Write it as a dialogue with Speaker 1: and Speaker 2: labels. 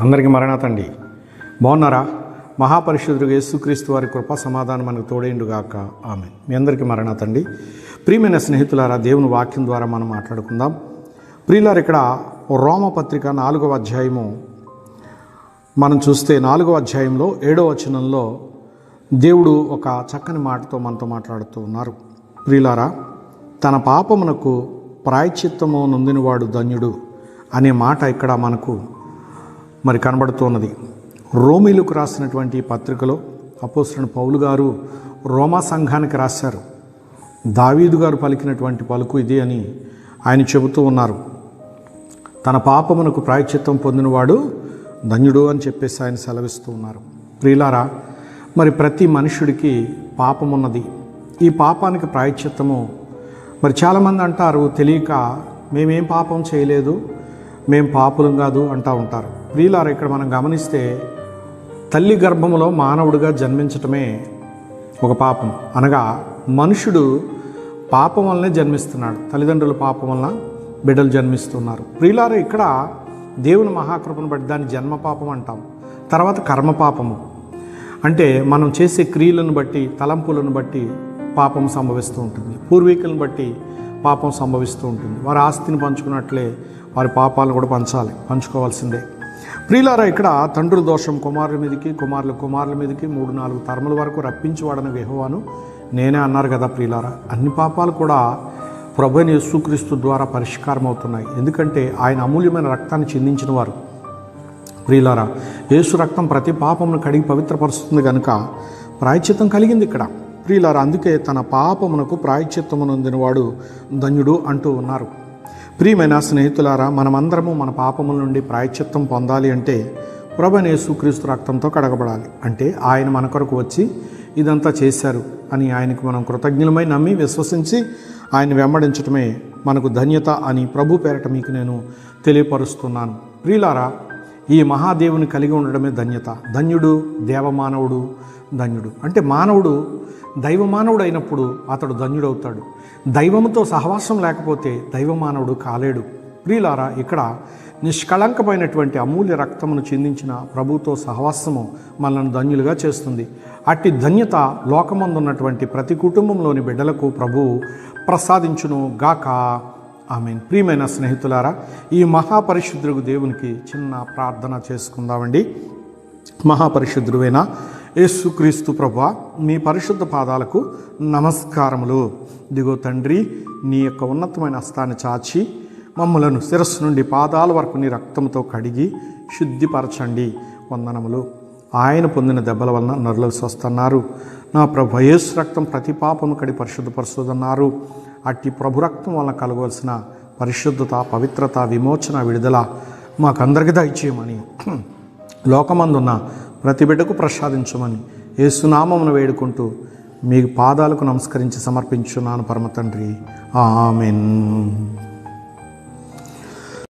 Speaker 1: అందరికీ మరణాతండి. బాగున్నారా? మహాపరిశుద్ధుడు యేసుక్రీస్తు వారి కృప సమాధానం మనకు తోడేండుగాక. ఆమె. మీ అందరికీ మరణాతండి. ప్రియమైన స్నేహితులారా, దేవుని వాక్యం ద్వారా మనం మాట్లాడుకుందాం. ప్రియులారు, ఇక్కడ రోమపత్రిక 4వ అధ్యాయము మనం చూస్తే 4వ అధ్యాయంలో 7వ వచనంలో దేవుడు ఒక చక్కని మాటతో మనతో మాట్లాడుతూ ఉన్నారు. ప్రియులారా, తన పాపమునకు ప్రాయశ్చిత్తము నొందినవాడు ధన్యుడు అనే మాట ఇక్కడ మనకు కనబడుతున్నది. రోమీలకు రాసినటువంటి పత్రికలో అపోస్తలుడైన పౌలు గారు రోమా సంఘానికి రాశారు. దావీదు గారు పలికినటువంటి పలుకు ఇదే అని ఆయన చెబుతూ ఉన్నారు. తన పాపమునకు ప్రాయశ్చిత్తం పొందినవాడు ధన్యుడు అని చెప్పేసి ఆయన సెలవిస్తూ ఉన్నారు. ప్రియులారా, ప్రతి మనుషుడికి పాపం ఉన్నది. ఈ పాపానికి ప్రాయశ్చిత్తము చాలామంది అంటారు, తెలియక మేమేం పాపం చేయలేదు, మేం పాపులం కాదు అంటూ ఉంటారు. ప్రియులారా, ఇక్కడ మనం గమనిస్తే తల్లి గర్భములో మానవుడిగా జన్మించటమే ఒక పాపం. అనగా మనుషుడు పాపం వల్లనే జన్మిస్తున్నాడు. తల్లిదండ్రుల పాపం వలన బిడ్డలు జన్మిస్తున్నారు. ప్రియులారా, ఇక్కడ దేవుని మహాకృపను బట్టి దాన్ని జన్మ పాపం అంటాం. తర్వాత కర్మ పాపము అంటే మనం చేసే క్రియలను బట్టి, తలంపులను బట్టి పాపం సంభవిస్తూ ఉంటుంది. పూర్వీకులను బట్టి పాపం సంభవిస్తూ ఉంటుంది. వారి ఆస్తిని పంచుకున్నట్లే వారి పాపాలను కూడా పంచుకోవాల్సిందే. ప్రియులారా, ఇక్కడ తండ్రుల దోషం కుమారుల మీదకి, కుమారుల మీదకి 3-4 తరముల వరకు రప్పించువాడని యెహోవాను నేనే అన్నారు కదా. ప్రియులారా, అన్ని పాపాలు కూడా ప్రభువైన యేసుక్రీస్తు ద్వారా పరిష్కారం అవుతున్నాయి. ఎందుకంటే ఆయన అమూల్యమైన రక్తాన్ని చిందించిన వారు. ప్రియులారా, యేసు రక్తం ప్రతి పాపమును కడిగి పవిత్రపరుస్తుంది కనుక ప్రాయశ్చిత్తం కలిగింది ఇక్కడ. ప్రియులారా, అందుకే తన పాపమునకు ప్రాయశ్చిత్తము నొందినవాడు ధన్యుడు అంటూ ఉన్నారు. ప్రియమైన స్నేహితులారా, మనమందరము మన పాపముల నుండి ప్రాయశ్చిత్తం పొందాలి అంటే ప్రభువైన యేసుక్రీస్తు రక్తంతో కడగబడాలి. అంటే ఆయన మన కొరకు వచ్చి ఇదంతా చేశారు అని ఆయనకు మనం కృతజ్ఞులమై నమ్మి విశ్వసించి ఆయన వెంబడించడమే మనకు ధన్యత అని ప్రభు పేరట మీకు నేను తెలియపరుస్తున్నాను. ప్రియులారా, ఈ మహాదేవుని కలిగి ఉండడమే ధన్యత. ధన్యుడు దేవమానవుడు ధన్యుడు. అంటే మానవుడు దైవమానవుడు అయినప్పుడు అతడు ధన్యుడవుతాడు. దైవముతో సహవాసం లేకపోతే దైవమానవుడు కాలేడు. ప్రియులారా, ఇక్కడ నిష్కళంకమైనటువంటి అమూల్య రక్తమును చిందించిన ప్రభుతో సహవాసము మనల్ని ధన్యులుగా చేస్తుంది. అట్టి ధన్యత లోకమందున్నటువంటి ప్రతి కుటుంబంలోని బిడ్డలకు ప్రభువు ప్రసాదించును గాక. ఆమేన్. ప్రియమైన స్నేహితులారా, ఈ మహాపరిశుద్ధుడు దేవునికి చిన్న ప్రార్థన చేసుకుందామండి. మహాపరిశుద్ధుడైన యేసుక్రీస్తు ప్రభువా, మీ పరిశుద్ధ పాదాలకు నమస్కారములు. దిగో తండ్రి, నీ యొక్క ఉన్నతమైన హస్తాన్ని చాచి మమ్మలను శిరస్సు నుండి పాదాల వరకు నీ రక్తంతో కడిగి శుద్ధిపరచండి. వందనములు. ఆయన పొందిన దెబ్బల వలన నరులు స్వస్థన్నారు. నా ప్రభు యేసు రక్తం ప్రతి పాపము కడి పరిశుద్ధపరుస్తుందన్నారు. అట్టి ప్రభు రక్తం వలన కలగవలసిన పరిశుద్ధత, పవిత్రత, విమోచన, విడుదల మాకందరికీ దయచేయమని, లోకమందున్న ప్రతి బిడ్డకు ప్రసాదించమని యేసునామమును వేడుకుంటూ మీ పాదాలకు నమస్కరించి సమర్పించున్నాను పరమ తండ్రి. ఆమేన్.